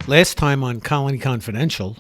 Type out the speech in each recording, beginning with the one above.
Last time on Colony Confidential,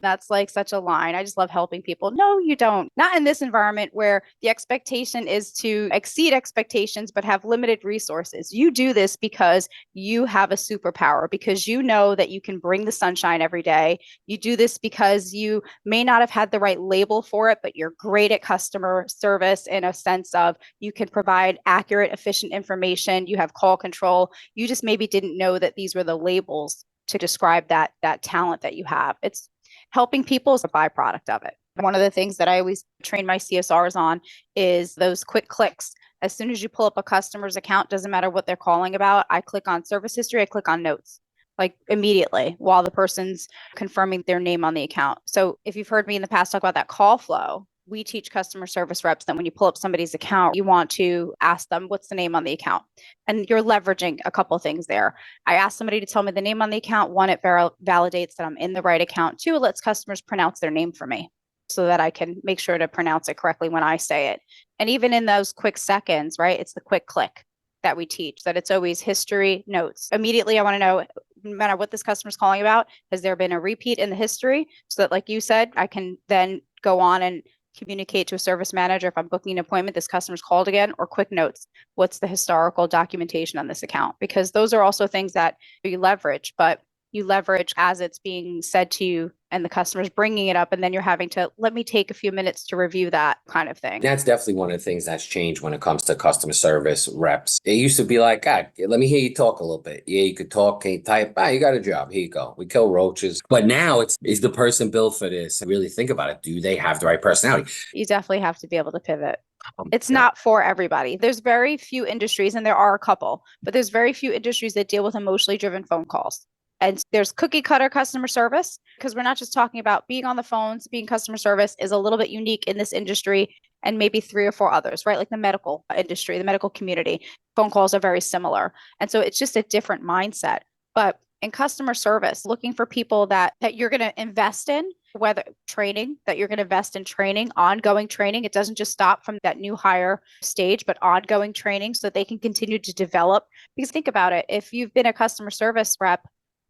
That's like such a line. I just love helping people. No, you don't. Not in this environment where the expectation is to exceed expectations, but have limited resources. You do this because you have a superpower, because you know that you can bring the sunshine every day. You do this because you may not have had the right label for it, but you're great at customer service in a sense of you can provide accurate, efficient information. You have call control. You just maybe didn't know that these were the labels to describe that talent that you have. It's helping people is a byproduct of it. One of the things that I always train my CSRs on is those quick clicks. As soon as you pull up a customer's account, doesn't matter what they're calling about, I click on service history, I click on notes, like immediately while the person's confirming their name on the account. So if you've heard me in the past talk about that call flow, we teach customer service reps that when you pull up somebody's account, you want to ask them what's the name on the account. And you're leveraging a couple of things there. I ask somebody to tell me the name on the account. One, it validates that I'm in the right account. Two, it lets customers pronounce their name for me so that I can make sure to pronounce it correctly when I say it. And even in those quick seconds, right, it's the quick click that we teach, that it's always history, notes. Immediately, I want to know, no matter what this customer's calling about, has there been a repeat in the history? So that, like you said, I can then go on and communicate to a service manager if I'm booking an appointment, this customer's called again, or quick notes. What's the historical documentation on this account? Because those are also things that you leverage, but you leverage as it's being said to you and the customer's bringing it up. And then you're having to let me take a few minutes to review that kind of thing. That's definitely one of the things that's changed when it comes to customer service reps. It used to be like, God, let me hear you talk a little bit. Yeah, you could talk, can you type? Ah, you got a job. Here you go. We kill roaches. But now is the person built for this? Really think about it. Do they have the right personality? You definitely have to be able to pivot. It's not for everybody. There's very few industries, and there are a couple, but there's very few industries that deal with emotionally driven phone calls. And there's cookie cutter customer service, because we're not just talking about being on the phones. Being customer service is a little bit unique in this industry and maybe three or four others, right? Like the medical industry, the medical community, phone calls are very similar. And so it's just a different mindset. But in customer service, looking for people that you're going to invest in, whether training, that you're going to invest in training, ongoing training. It doesn't just stop from that new hire stage, but ongoing training so that they can continue to develop. Because think about it, if you've been a customer service rep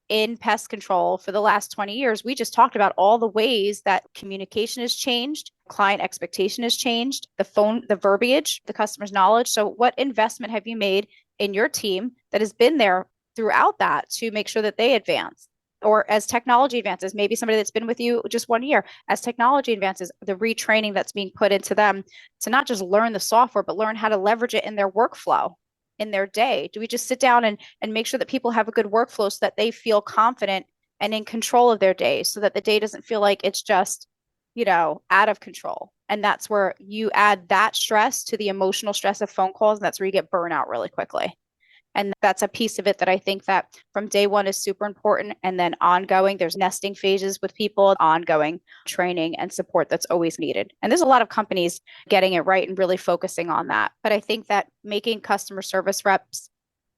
in pest control for the last 20 years, we just talked about all the ways that communication has changed, client expectation has changed, the phone, the verbiage, the customer's knowledge. So what investment have you made in your team that has been there throughout that to make sure that they advance? Or as technology advances, maybe somebody that's been with you just 1 year, as technology advances, the retraining that's being put into them to not just learn the software, but learn how to leverage it in their workflow, in their day. Do we just sit down and make sure that people have a good workflow so that they feel confident and in control of their day, so that the day doesn't feel like it's just, out of control? And that's where you add that stress to the emotional stress of phone calls. And that's where you get burnout really quickly. And that's a piece of it that I think that from day one is super important. And then ongoing, there's nesting phases with people, ongoing training and support that's always needed. And there's a lot of companies getting it right and really focusing on that. But I think that making customer service reps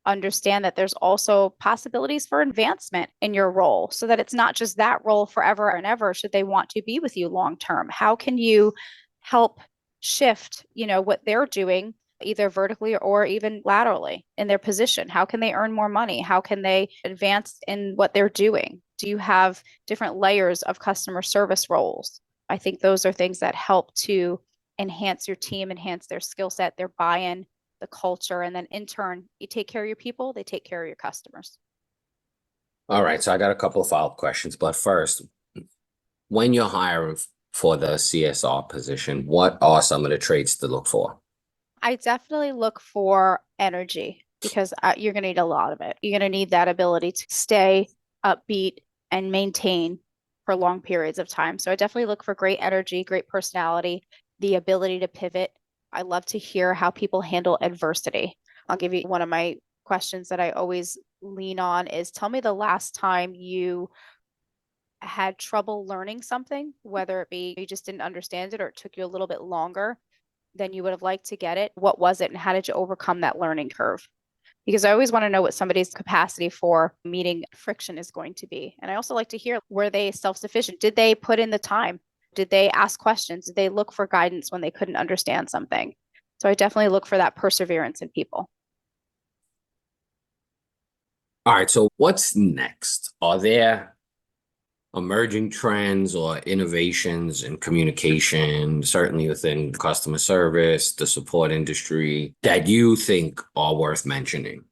understand that there's also possibilities for advancement in your role, so that it's not just that role forever and ever should they want to be with you long term. How can you help shift, what they're doing either vertically or even laterally in their position? How can they earn more money? How can they advance in what they're doing? Do you have different layers of customer service roles? I think those are things that help to enhance your team, enhance their skill set, their buy-in, the culture, and then in turn, you take care of your people, they take care of your customers. All right. So I got a couple of follow-up questions. But first, when you're hiring for the CSR position, what are some of the traits to look for? I definitely look for energy, because you're going to need a lot of it. You're going to need that ability to stay upbeat and maintain for long periods of time. So I definitely look for great energy, great personality, the ability to pivot. I love to hear how people handle adversity. I'll give you one of my questions that I always lean on is, tell me the last time you had trouble learning something, whether it be you just didn't understand it or it took you a little bit longer than you would have liked to get it. What was it, and how did you overcome that learning curve? Because I always want to know what somebody's capacity for meeting friction is going to be. And I also like to hear, were they self-sufficient? Did they put in the time? Did they ask questions? Did they look for guidance when they couldn't understand something? So I definitely look for that perseverance in people. All right. So what's next? Are there emerging trends or innovations in communication, certainly within customer service, the support industry, that you think are worth mentioning?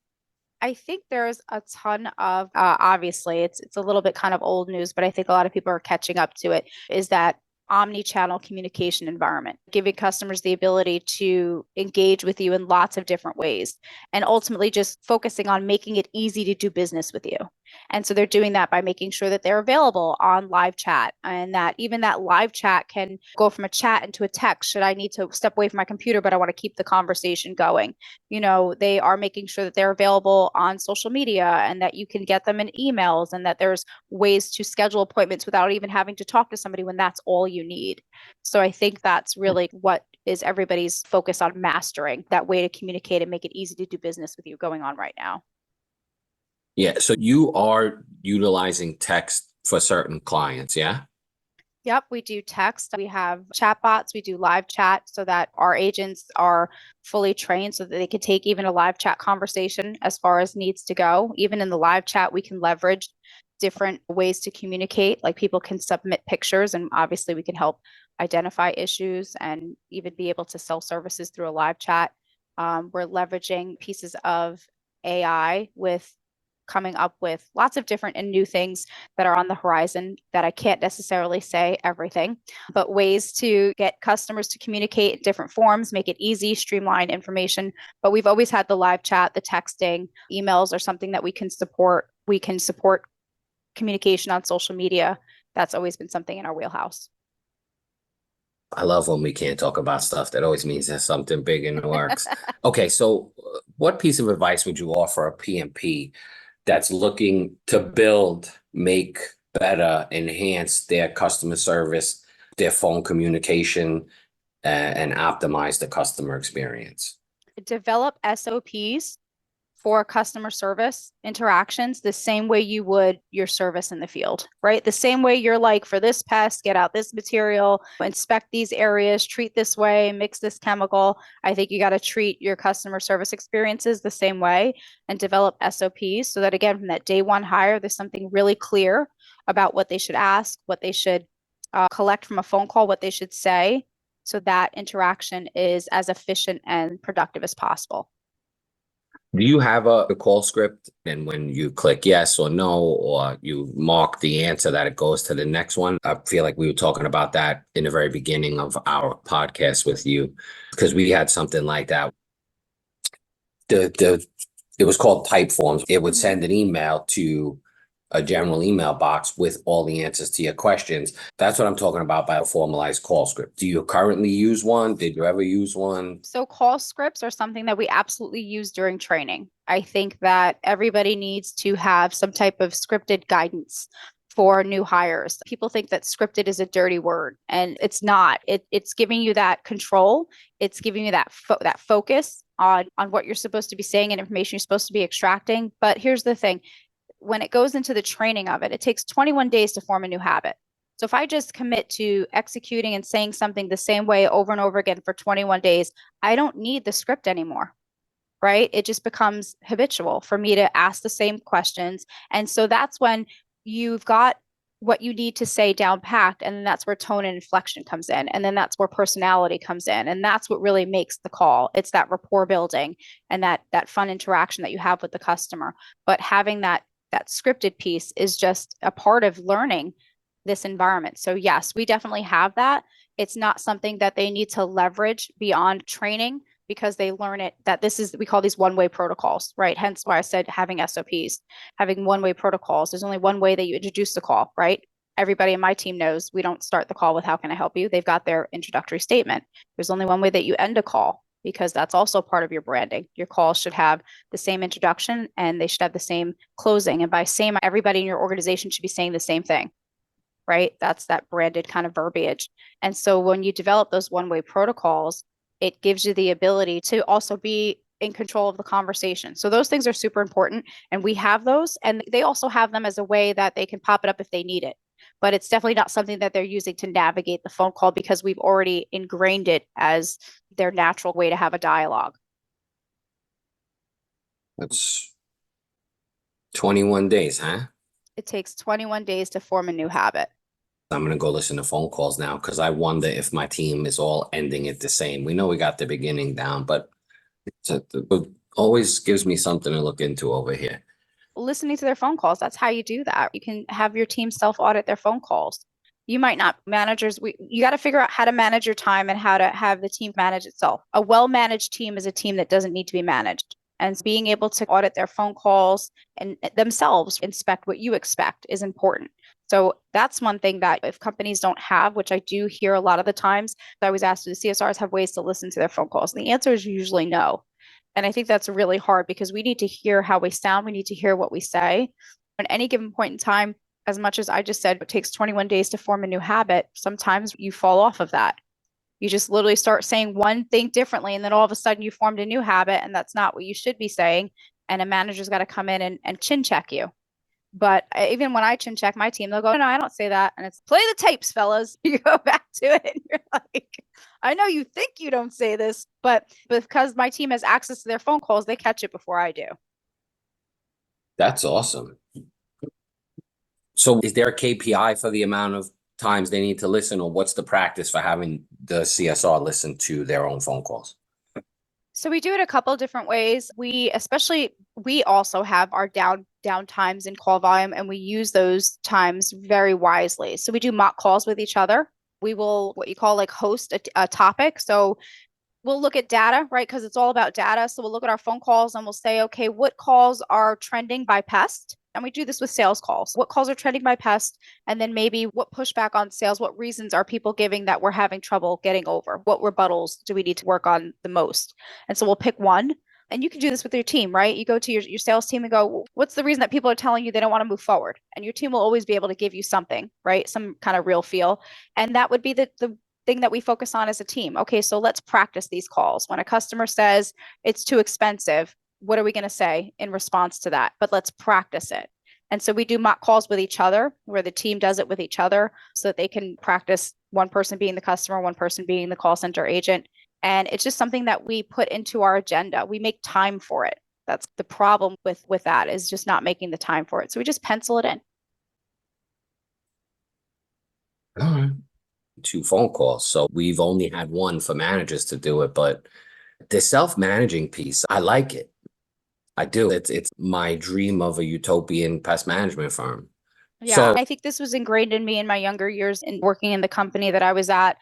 I think there's a ton of obviously it's a little bit kind of old news, but I think a lot of people are catching up to it, is that omni-channel communication environment, giving customers the ability to engage with you in lots of different ways, and ultimately just focusing on making it easy to do business with you. And so they're doing that by making sure that they're available on live chat, and that even that live chat can go from a chat into a text should I need to step away from my computer, but I want to keep the conversation going. They are making sure that they're available on social media and that you can get them in emails, and that there's ways to schedule appointments without even having to talk to somebody when that's all you need. So I think that's really what is everybody's focus on mastering, that way to communicate and make it easy to do business with you going on right now. Yeah. So you are utilizing text for certain clients. Yeah. Yep, we do text. We have chatbots. We do live chat so that our agents are fully trained so that they can take even a live chat conversation as far as needs to go. Even in the live chat, we can leverage different ways to communicate. Like people can submit pictures, and obviously we can help identify issues and even be able to sell services through a live chat. We're leveraging pieces of AI with coming up with lots of different and new things that are on the horizon that I can't necessarily say everything, but ways to get customers to communicate in different forms, make it easy, streamline information. But we've always had the live chat, the texting, emails are something that we can support. We can support communication on social media. That's always been something in our wheelhouse. I love when we can't talk about stuff. That always means there's something big in the works. Okay, so what piece of advice would you offer a PMP that's looking to build, make better, enhance their customer service, their phone communication, and optimize the customer experience? Develop SOPs for customer service interactions the same way you would your service in the field, right? The same way you're like, for this pest, get out this material, inspect these areas, treat this way, mix this chemical. I think you got to treat your customer service experiences the same way and develop SOPs so that, again, from that day one hire, there's something really clear about what they should ask, what they should collect from a phone call, what they should say, so that interaction is as efficient and productive as possible. Do you have a call script? And when you click yes or no, or you mark the answer, that it goes to the next one? I feel like we were talking about that in the very beginning of our podcast with you, because we had something like that. It was called type forms. It would send an email to a general email box with all the answers to your questions. That's what I'm talking about by a formalized call script. Do you currently use one? Did you ever use one? So call scripts are something that we absolutely use during training. I think that everybody needs to have some type of scripted guidance for new hires. People think that scripted is a dirty word, and it's not. It's giving you that control. It's giving you that focus on what you're supposed to be saying and information you're supposed to be extracting. But here's the thing. When it goes into the training of it, it takes 21 days to form a new habit. So if I just commit to executing and saying something the same way over and over again for 21 days, I don't need the script anymore, right? It just becomes habitual for me to ask the same questions. And so that's when you've got what you need to say down packed, and then that's where tone and inflection comes in, and then that's where personality comes in, and that's what really makes the call. It's that rapport building and that fun interaction that you have with the customer. But having that scripted piece is just a part of learning this environment. So yes, we definitely have that. It's not something that they need to leverage beyond training, because they learn it, that we call these one-way protocols, right? Hence why I said having SOPs, having one-way protocols. There's only one way that you introduce the call, right? Everybody in my team knows we don't start the call with "how can I help you?" They've got their introductory statement. There's only one way that you end a call, because that's also part of your branding. Your calls should have the same introduction and they should have the same closing. And by same, everybody in your organization should be saying the same thing, right? That's that branded kind of verbiage. And so when you develop those one-way protocols, it gives you the ability to also be in control of the conversation. So those things are super important. And we have those, and they also have them as a way that they can pop it up if they need it. But it's definitely not something that they're using to navigate the phone call, because we've already ingrained it as their natural way to have a dialogue. That's 21 days, huh? It takes 21 days to form a new habit. I'm going to go listen to phone calls now because I wonder if my team is all ending it the same. We know we got the beginning down, but it always gives me something to look into over here. Listening to their phone calls, that's how you do that. You can have your team self-audit their phone calls. You might not managers, you got to figure out how to manage your time and how to have the team manage itself. A well-managed team is a team that doesn't need to be managed. And being able to audit their phone calls and themselves inspect what you expect is important. So that's one thing that if companies don't have, which I do hear a lot of the times, I always ask, do the CSRs have ways to listen to their phone calls? And the answer is usually no. And I think that's really hard because we need to hear how we sound. We need to hear what we say. At any given point in time, as much as I just said, it takes 21 days to form a new habit. Sometimes you fall off of that. You just literally start saying one thing differently, and then all of a sudden you formed a new habit, and that's not what you should be saying. And a manager's got to come in and chin check you. But even when I chin check my team, they'll go, no, I don't say that. And it's play the tapes, fellas. You go back to it and you're like, I know you think you don't say this, but because my team has access to their phone calls, they catch it before I do. That's awesome. So is there a KPI for the amount of times they need to listen, or what's the practice for having the CSR listen to their own phone calls? So we do it a couple of different ways. We also have our down times in call volume, and we use those times very wisely. So we do mock calls with each other. We will what you call like host a topic. So we'll look at data, right? Because it's all about data. So we'll look at our phone calls and we'll say, okay, what calls are trending by pest? And we do this with sales calls. What calls are trending by pest? And then maybe what pushback on sales, what reasons are people giving that we're having trouble getting over? What rebuttals do we need to work on the most? And so we'll pick one. And you can do this with your team, right? You go to your sales team and go, what's the reason that people are telling you they don't want to move forward? And your team will always be able to give you something, right? Some kind of real feel. And that would be the thing that we focus on as a team. Okay, so let's practice these calls. When a customer says it's too expensive, what are we going to say in response to that? But let's practice it. And so we do mock calls with each other where the team does it with each other so that they can practice one person being the customer, one person being the call center agent. And it's just something that we put into our agenda. We make time for it. That's the problem with that, is just not making the time for it. So we just pencil it in. All right. 2 phone calls. So we've only had one for managers to do it, but the self-managing piece, I like it. I do. It's my dream of a utopian pest management firm. Yeah, So I think this was ingrained in me in my younger years in working in the company that I was at.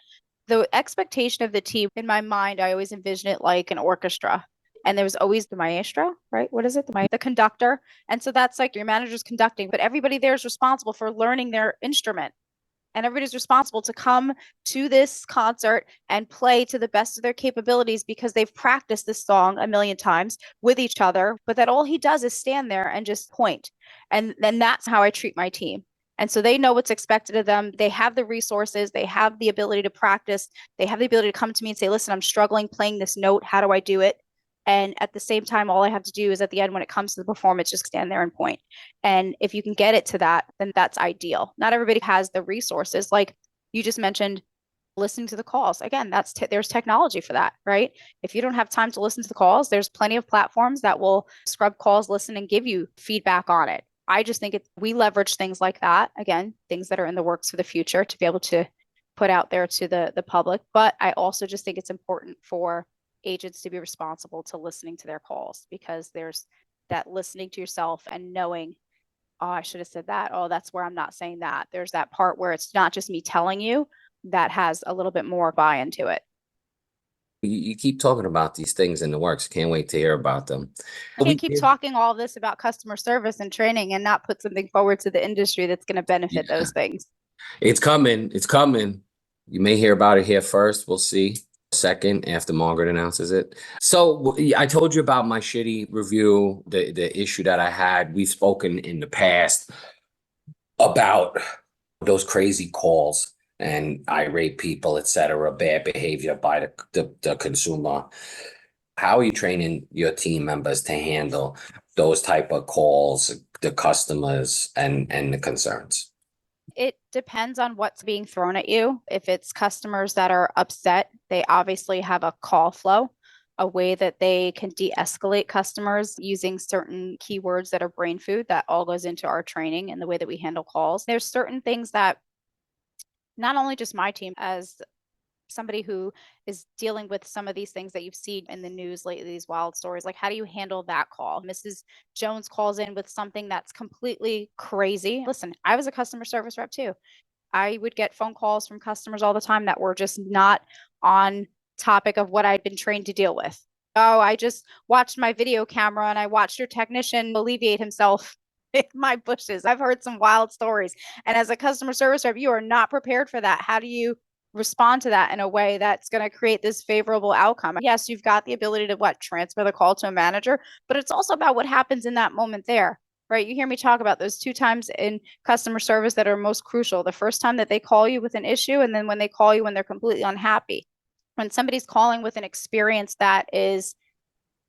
The expectation of the team in my mind, I always envision it like an orchestra. And there was always the maestro, right? What is it? The conductor. And so that's like your manager's conducting, but everybody there is responsible for learning their instrument. And everybody's responsible to come to this concert and play to the best of their capabilities because they've practiced this song a million times with each other. But that all he does is stand there and just point. And then that's how I treat my team. And so they know what's expected of them. They have the resources. They have the ability to practice. They have the ability to come to me and say, listen, I'm struggling playing this note. How do I do it? And at the same time, all I have to do is at the end, when it comes to the performance, just stand there and point. And if you can get it to that, then that's ideal. Not everybody has the resources. Like you just mentioned, listening to the calls. Again, there's technology for that, right? If you don't have time to listen to the calls, there's plenty of platforms that will scrub calls, listen, and give you feedback on it. I just think we leverage things like that. Again, things that are in the works for the future to be able to put out there to the public. But I also just think it's important for agents to be responsible to listening to their calls, because there's that listening to yourself and knowing, oh, I should have said that. Oh, that's where I'm not saying that. There's that part where it's not just me telling you, that has a little bit more buy-in to it. you keep talking about these things in the works. Can't wait to hear about them. I can't keep talking all this about customer service and training and not put something forward to the industry that's going to benefit those things. It's coming. It's coming. You may hear about it here first. We'll see. Second, after Margaret announces it. So I told you about my shitty review, the issue that I had. We've spoken in the past about those crazy calls and irate people, etc., bad behavior by the consumer. How are you training your team members to handle those type of calls, the customers and the concerns? It depends on what's being thrown at you. If it's customers that are upset, they obviously have a call flow. a way that they can de-escalate customers using certain keywords that are brain food. That all goes into our training and the way that we handle calls. There's certain things that not only just my team, as somebody who is dealing with some of these things that you've seen in the news lately, these wild stories, like how do you handle that call? Mrs. Jones calls in with something that's completely crazy. Listen, I was a customer service rep too. I would get phone calls from customers all the time that were just not on topic of what I'd been trained to deal with. Oh, I just watched my video camera and I watched your technician alleviate himself in my bushes. I've heard some wild stories. And as a customer service rep, you are not prepared for that. How do you respond to that in a way that's going to create this favorable outcome? Yes, you've got the ability to transfer the call to a manager, but it's also about what happens in that moment there. Right. You hear me talk about those 2 times in customer service that are most crucial. The first time that they call you with an issue, and then when they call you when they're completely unhappy. When somebody's calling with an experience that is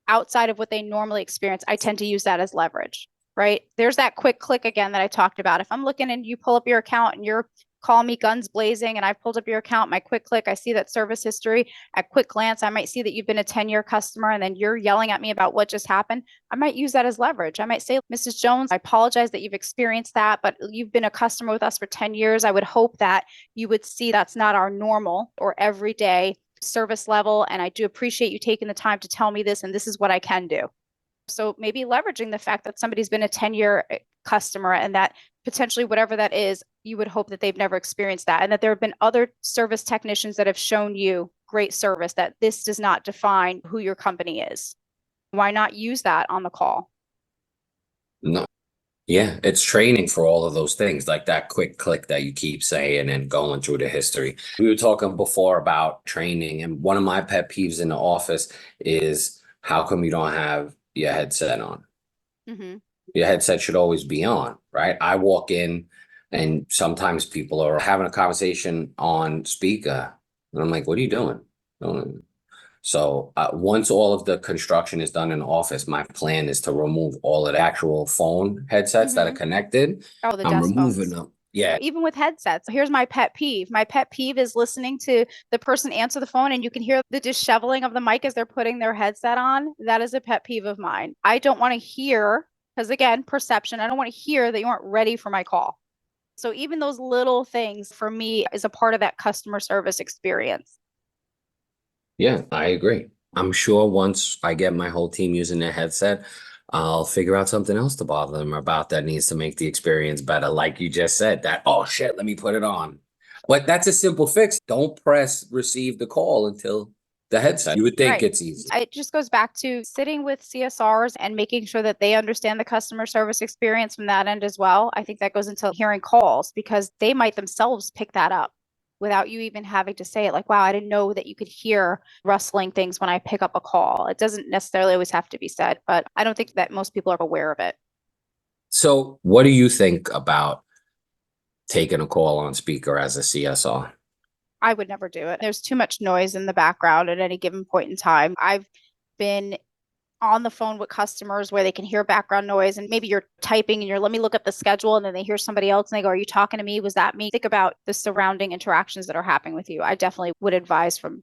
outside of what they normally experience, I tend to use that as leverage. Right. There's that quick click again that I talked about. If I'm looking and you pull up your account and you're calling me guns blazing and I've pulled up your account, my quick click, I see that service history. At quick glance, I might see that you've been a 10-year customer and then you're yelling at me about what just happened. I might use that as leverage. I might say, Mrs. Jones, I apologize that you've experienced that, but you've been a customer with us for 10 years. I would hope that you would see that's not our normal or everyday service level. And I do appreciate you taking the time to tell me this, and this is what I can do. So maybe leveraging the fact that somebody's been a 10-year customer and that potentially whatever that is, you would hope that they've never experienced that, and that there have been other service technicians that have shown you great service, that this does not define who your company is. Why not use that on the call? No. Yeah, it's training for all of those things, like that quick click that you keep saying and going through the history. We were talking before about training, and one of my pet peeves in the office is how come you don't have your headset on? Mm-hmm. Your headset should always be on, right? I walk in and sometimes people are having a conversation on speaker, and I'm like, what are you doing? So once all of the construction is done in the office, my plan is to remove all of the actual phone headsets that are connected. Oh, the I'm desk removing phones. them. Yeah. Even with headsets, here's my pet peeve. My pet peeve is listening to the person answer the phone and you can hear the disheveling of the mic as they're putting their headset on. That is a pet peeve of mine. I don't want to hear, because again, perception, I don't want to hear that you aren't ready for my call. So even those little things for me is a part of that customer service experience. Yeah, I agree. I'm sure once I get my whole team using their headset, I'll figure out something else to bother them about that needs to make the experience better. Like you just said, that, oh shit, let me put it on. But that's a simple fix. Don't press receive the call until the headset. You would think it's easy. It just goes back to sitting with CSRs and making sure that they understand the customer service experience from that end as well. I think that goes into hearing calls, because they might themselves pick that up without you even having to say it. Like, wow, I didn't know that you could hear rustling things when I pick up a call. It doesn't necessarily always have to be said, but I don't think that most people are aware of it. So what do you think about taking a call on speaker as a CSR? I would never do it. There's too much noise in the background at any given point in time. I've been on the phone with customers where they can hear background noise, and maybe you're typing and let me look up the schedule, and then they hear somebody else and they go, are you talking to me? Was that me? Think about the surrounding interactions that are happening with you. I definitely would advise from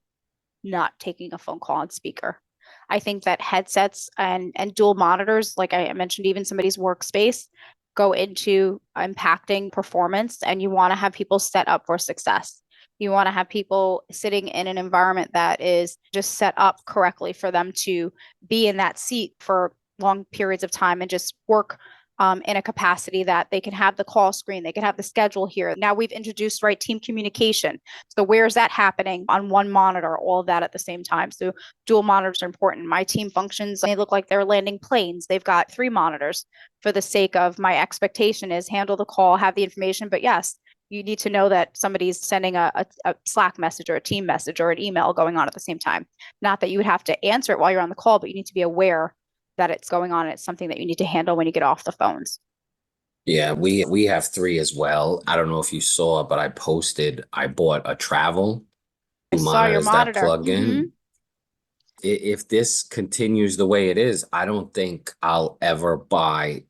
not taking a phone call on speaker. I think that headsets and dual monitors, like I mentioned, even somebody's workspace, go into impacting performance, and you want to have people set up for success. You want to have people sitting in an environment that is just set up correctly for them to be in that seat for long periods of time and just work in a capacity that they can have the call screen, they can have the schedule here. Now we've introduced team communication. So where is that happening on one monitor, all of that at the same time? So dual monitors are important. My team functions, they look like they're landing planes. They've got 3 monitors for the sake of my expectation is handle the call, have the information. But yes, you need to know that somebody's sending a Slack message or a team message or an email going on at the same time. Not that you would have to answer it while you're on the call, but you need to be aware that it's going on. And it's something that you need to handle when you get off the phones. Yeah, we have 3 as well. I don't know if you saw, but I bought a travel. I saw your monitor. That plug in. If this continues the way it is, I don't think I'll ever buy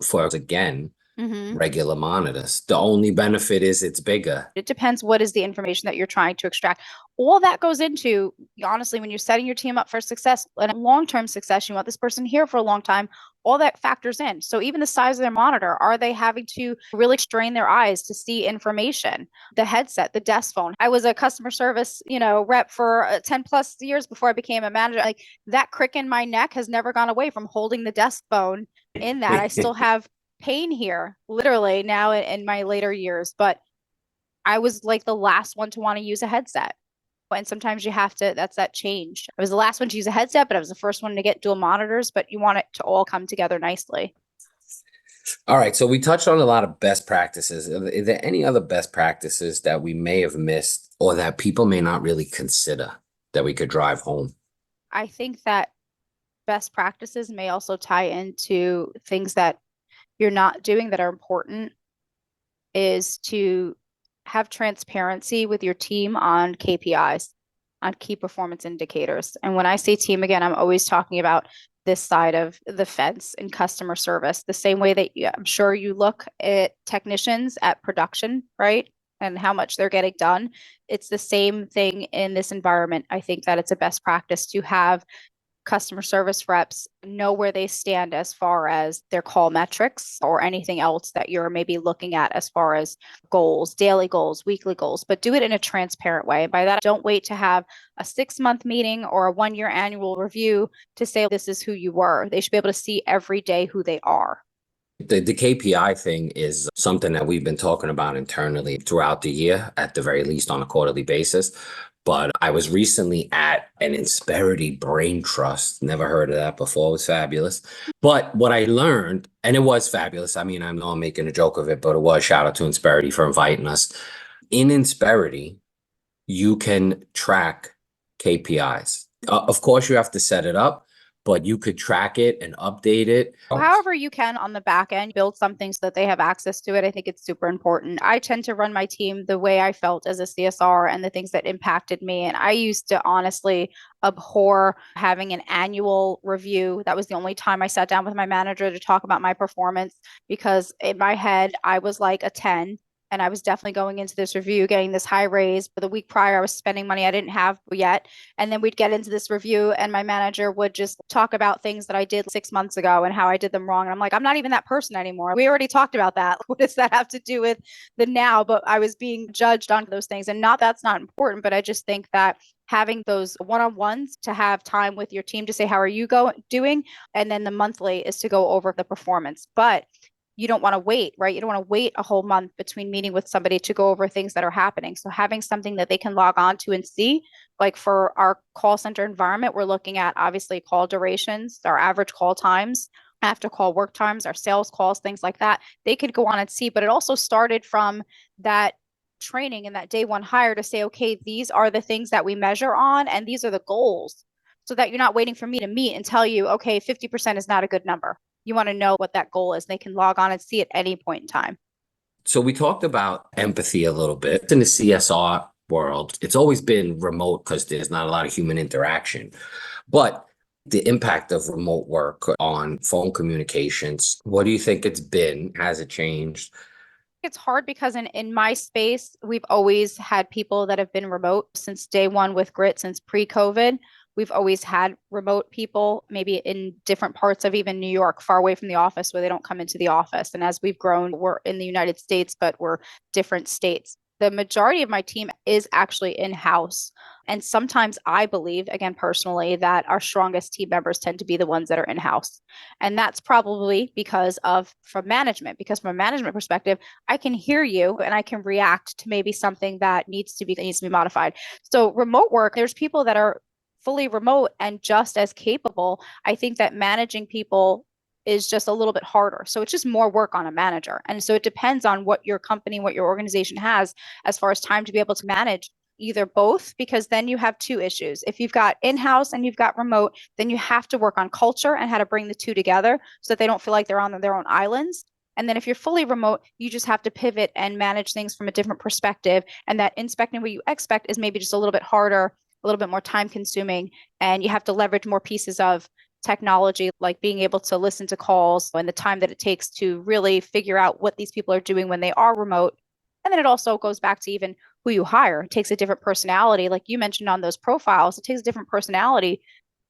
for again. regular monitors. The only benefit is it's bigger. It depends what is the information that you're trying to extract. All that goes into, honestly, when you're setting your team up for success and long-term success, you want this person here for a long time, all that factors in. So even the size of their monitor, are they having to really strain their eyes to see information? The headset, the desk phone. I was a customer service, rep for 10 plus years before I became a manager. Like that crick in my neck has never gone away from holding the desk phone in that. I still have pain here, literally now in my later years, but I was like the last one to want to use a headset. And sometimes you have to, that's that change. I was the last one to use a headset, but I was the first one to get dual monitors, but you want it to all come together nicely. All right. So we touched on a lot of best practices. Are there any other best practices that we may have missed or that people may not really consider that we could drive home? I think that best practices may also tie into things that you're not doing that are important, is to have transparency with your team on KPIs, on key performance indicators. And when I say team, again, I'm always talking about this side of the fence in customer service, the same way that I'm sure you look at technicians at production, right? And how much they're getting done. It's the same thing in this environment. I think that it's a best practice to have customer service reps know where they stand as far as their call metrics or anything else that you're maybe looking at as far as goals, daily goals, weekly goals, but do it in a transparent way. By that, don't wait to have a 6-month meeting or a 1-year annual review to say this is who you were. They should be able to see every day who they are. The KPI thing is something that we've been talking about internally throughout the year, at the very least on a quarterly basis. But I was recently at an Insperity Brain Trust. Never heard of that before. It was fabulous. But what I learned, and it was fabulous. I mean, I know I'm making a joke of it, but it was. Shout out to Insperity for inviting us. In Insperity, you can track KPIs. Of course, you have to set it up, but you could track it and update it. However you can on the back end, build something so that they have access to it. I think it's super important. I tend to run my team the way I felt as a CSR and the things that impacted me. And I used to honestly abhor having an annual review. That was the only time I sat down with my manager to talk about my performance, because in my head, I was like a 10. And I was definitely going into this review, getting this high raise. But the week prior, I was spending money I didn't have yet. And then we'd get into this review and my manager would just talk about things that I did 6 months ago and how I did them wrong. And I'm like, I'm not even that person anymore. We already talked about that. What does that have to do with the now? But I was being judged on those things. And not that's not important, but I just think that having those one-on-ones to have time with your team to say, how are you doing? And then the monthly is to go over the performance. But you don't want to wait, right? You don't want to wait a whole month between meeting with somebody to go over things that are happening. So having something that they can log on to and see, like for our call center environment, we're looking at obviously call durations, our average call times, after call work times, our sales calls, things like that. They could go on and see, but it also started from that training and that day one hire to say, okay, these are the things that we measure on, and these are the goals, so that you're not waiting for me to meet and tell you, okay, 50% is not a good number. You want to know what that goal is. They can log on and see at any point in time. So we talked about empathy a little bit. In the CSR world, it's always been remote because there's not a lot of human interaction. But the impact of remote work on phone communications, what do you think it's been? Has it changed? It's hard because in my space, we've always had people that have been remote since day one with Grit, since pre-COVID. We've always had remote people, maybe in different parts of even New York, far away from the office, where they don't come into the office. And as we've grown, we're in the United States, but we're different states. The majority of my team is actually in-house. And sometimes I believe, again, personally, that our strongest team members tend to be the ones that are in-house. And that's probably because from a management perspective, I can hear you and I can react to maybe something that needs to be modified. So remote work, there's people that are fully remote and just as capable. I think that managing people is just a little bit harder. So it's just more work on a manager. And so it depends on what your company, what your organization has as far as time to be able to manage either both, because then you have two issues. If you've got in-house and you've got remote, then you have to work on culture and how to bring the two together so that they don't feel like they're on their own islands. And then if you're fully remote, you just have to pivot and manage things from a different perspective. And that inspecting what you expect is maybe just a little bit harder, a little bit more time consuming, and you have to leverage more pieces of technology, like being able to listen to calls and the time that it takes to really figure out what these people are doing when they are remote. And then it also goes back to even who you hire. It takes a different personality. Like you mentioned on those profiles, it takes a different personality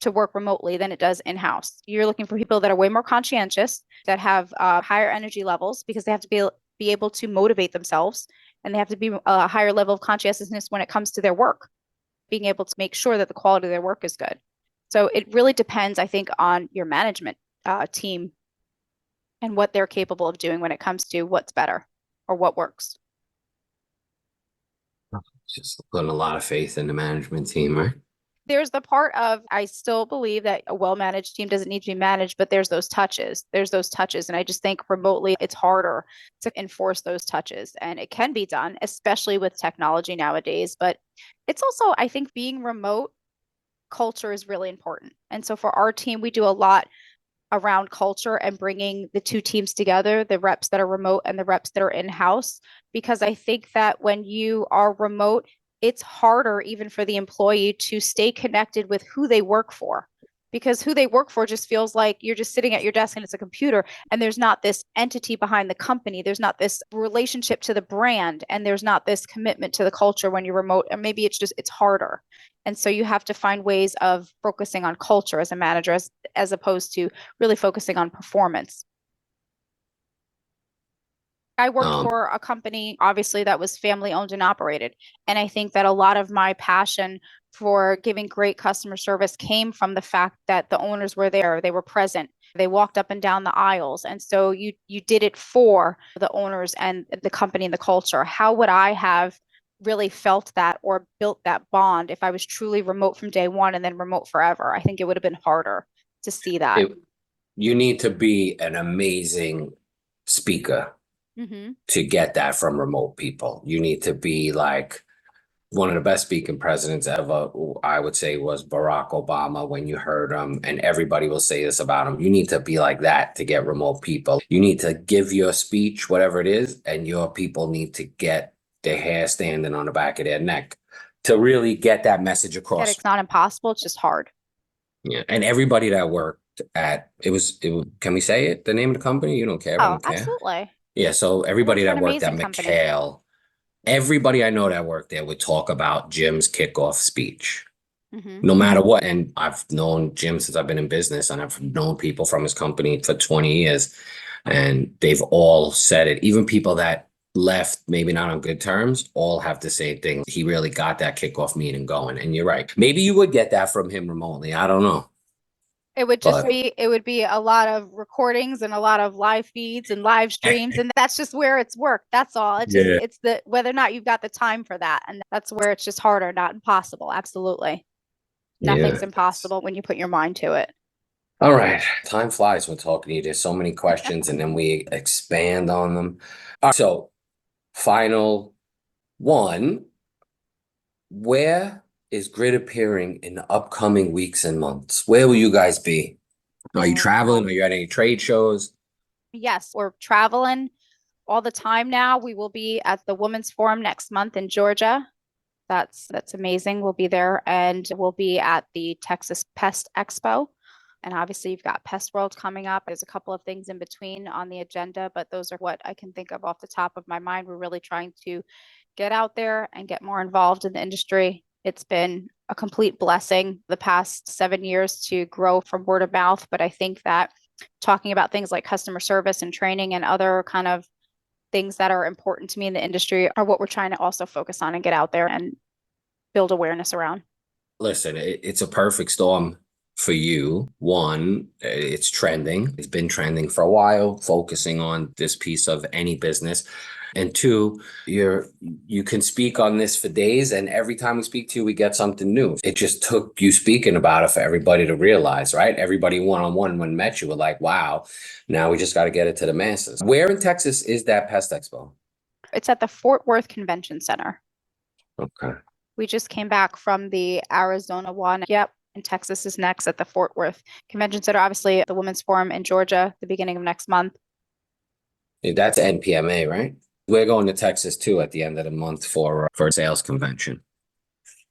to work remotely than it does in-house. You're looking for people that are way more conscientious, that have higher energy levels because they have to be able to motivate themselves, and they have to be a higher level of conscientiousness when it comes to their work, being able to make sure that the quality of their work is good. So it really depends, I think, on your management team and what they're capable of doing when it comes to what's better or what works. Just putting a lot of faith in the management team, right? There's the part of, I still believe that a well-managed team doesn't need to be managed, but there's those touches. And I just think remotely it's harder to enforce those touches. And it can be done, especially with technology nowadays. But it's also, I think, being remote, culture is really important. And so for our team, we do a lot around culture and bringing the two teams together, the reps that are remote and the reps that are in-house, because I think that when you are remote, it's harder even for the employee to stay connected with who they work for, because who they work for just feels like you're just sitting at your desk and it's a computer, and there's not this entity behind the company. There's not this relationship to the brand, and there's not this commitment to the culture when you're remote. And maybe it's harder. And so you have to find ways of focusing on culture as a manager, as opposed to really focusing on performance. I worked for a company, obviously, that was family owned and operated. And I think that a lot of my passion for giving great customer service came from the fact that the owners were there, they were present, they walked up and down the aisles. And so you did it for the owners and the company and the culture. How would I have really felt that or built that bond if I was truly remote from day one and then remote forever? I think it would have been harder to see that. You need to be an amazing speaker to get that from remote people. You need to be like one of the best speaking presidents ever, I would say, was Barack Obama. When you heard him, and everybody will say this about him, you need to be like that to get remote people. You need to give your speech, whatever it is, and your people need to get their hair standing on the back of their neck to really get that message across. It's not impossible, it's just hard. Yeah, and everybody that worked at it was can we say it? The name of the company? You don't care? Oh, absolutely. Yeah, so everybody that worked at McHale, everybody I know that worked there would talk about Jim's kickoff speech, no matter what. And I've known Jim since I've been in business, and I've known people from his company for 20 years, and they've all said it. Even people that left, maybe not on good terms, all have the same thing. He really got that kickoff meeting going. And you're right. Maybe you would get that from him remotely. I don't know. It would just it would be a lot of recordings and a lot of live feeds and live streams. And that's just where it's worked. That's all. It's the whether or not you've got the time for that. And that's where it's just harder, not impossible. Absolutely. Nothing's impossible when you put your mind to it. All right. Time flies when talking to you. There's so many questions and then we expand on them. All right, so final one, where is Grit appearing in the upcoming weeks and months? Where will you guys be? Are you traveling? Are you at any trade shows? Yes, we're traveling all the time now. We will be at the Women's Forum next month in Georgia. That's amazing. We'll be there, and we'll be at the Texas Pest Expo. And obviously you've got Pest World coming up. There's a couple of things in between on the agenda, but those are what I can think of off the top of my mind. We're really trying to get out there and get more involved in the industry. It's been a complete blessing the past 7 years to grow from word of mouth. But I think that talking about things like customer service and training and other kind of things that are important to me in the industry are what we're trying to also focus on and get out there and build awareness around. Listen, it's a perfect storm for you. One, it's trending. It's been trending for a while, focusing on this piece of any business. And two, you can speak on this for days, and every time we speak to you, we get something new. It just took you speaking about it for everybody to realize, right? Everybody one-on-one when met you were like, wow, now we just got to get it to the masses. Where in Texas is that Pest Expo? It's at the Fort Worth Convention Center. Okay. We just came back from the Arizona one. Yep. And Texas is next at the Fort Worth Convention Center. Obviously, the Women's Forum in Georgia, the beginning of next month. Yeah, that's NPMA, right? We're going to Texas too at the end of the month for a sales convention,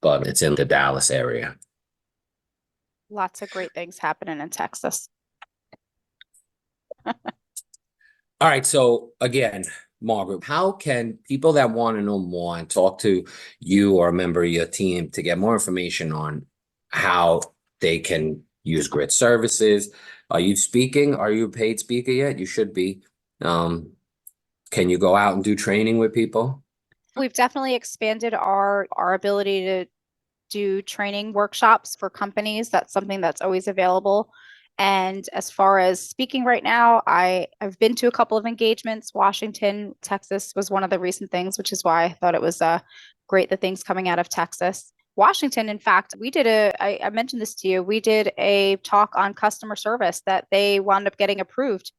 but it's in the Dallas area. Lots of great things happening in Texas. All right. So again, Margaret, how can people that want to know more and talk to you or a member of your team to get more information on how they can use Grit services? Are you speaking? Are you a paid speaker yet? You should be. Can you go out and do training with people? We've definitely expanded our ability to do training workshops for companies. That's something that's always available. And as far as speaking right now, I've been to a couple of engagements. Washington, Texas was one of the recent things, which is why I thought it was great, the things coming out of Texas. Washington, in fact, I mentioned this to you, we did a talk on customer service that they wound up getting approved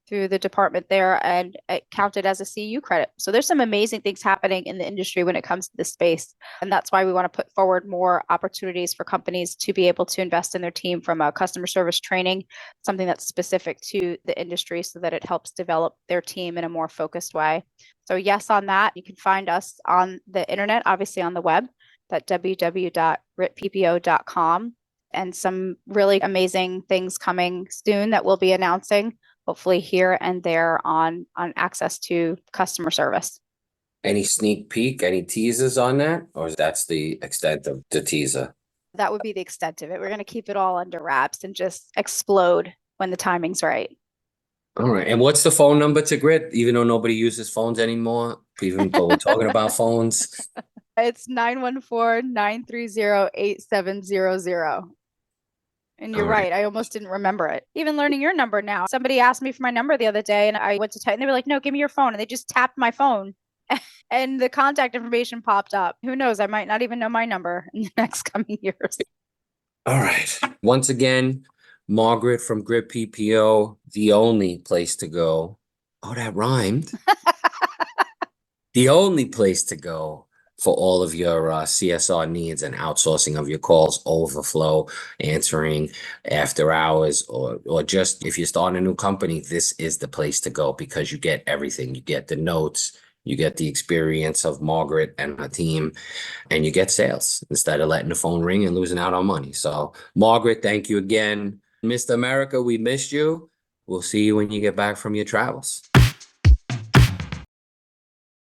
through the department there, and it counted as a CU credit. So there's some amazing things happening in the industry when it comes to this space. And that's why we want to put forward more opportunities for companies to be able to invest in their team from a customer service training, something that's specific to the industry so that it helps develop their team in a more focused way. So yes, on that, you can find us on the internet, obviously on the web, at www.gritppo.com, and some really amazing things coming soon that we'll be announcing, hopefully here and there on access to customer service. Any sneak peek, any teasers on that? Or that's the extent of the teaser? That would be the extent of it. We're going to keep it all under wraps and just explode when the timing's right. All right. And what's the phone number to Grit, even though nobody uses phones anymore, even though we're talking about phones? It's 914-930-8700. And you're right. I almost didn't remember it. Even learning your number now. Somebody asked me for my number the other day and I went to type and they were like, no, give me your phone. And they just tapped my phone and the contact information popped up. Who knows? I might not even know my number in the next coming years. All right. Once again, Margaret from Grit PPO, the only place to go. Oh, that rhymed. The only place to go for all of your CSR needs and outsourcing of your calls, overflow, answering after hours, or just if you're starting a new company, this is the place to go because you get everything. You get the notes, you get the experience of Margaret and her team, and you get sales instead of letting the phone ring and losing out on money. So, Margaret, thank you again. Mr. America, we missed you. We'll see you when you get back from your travels.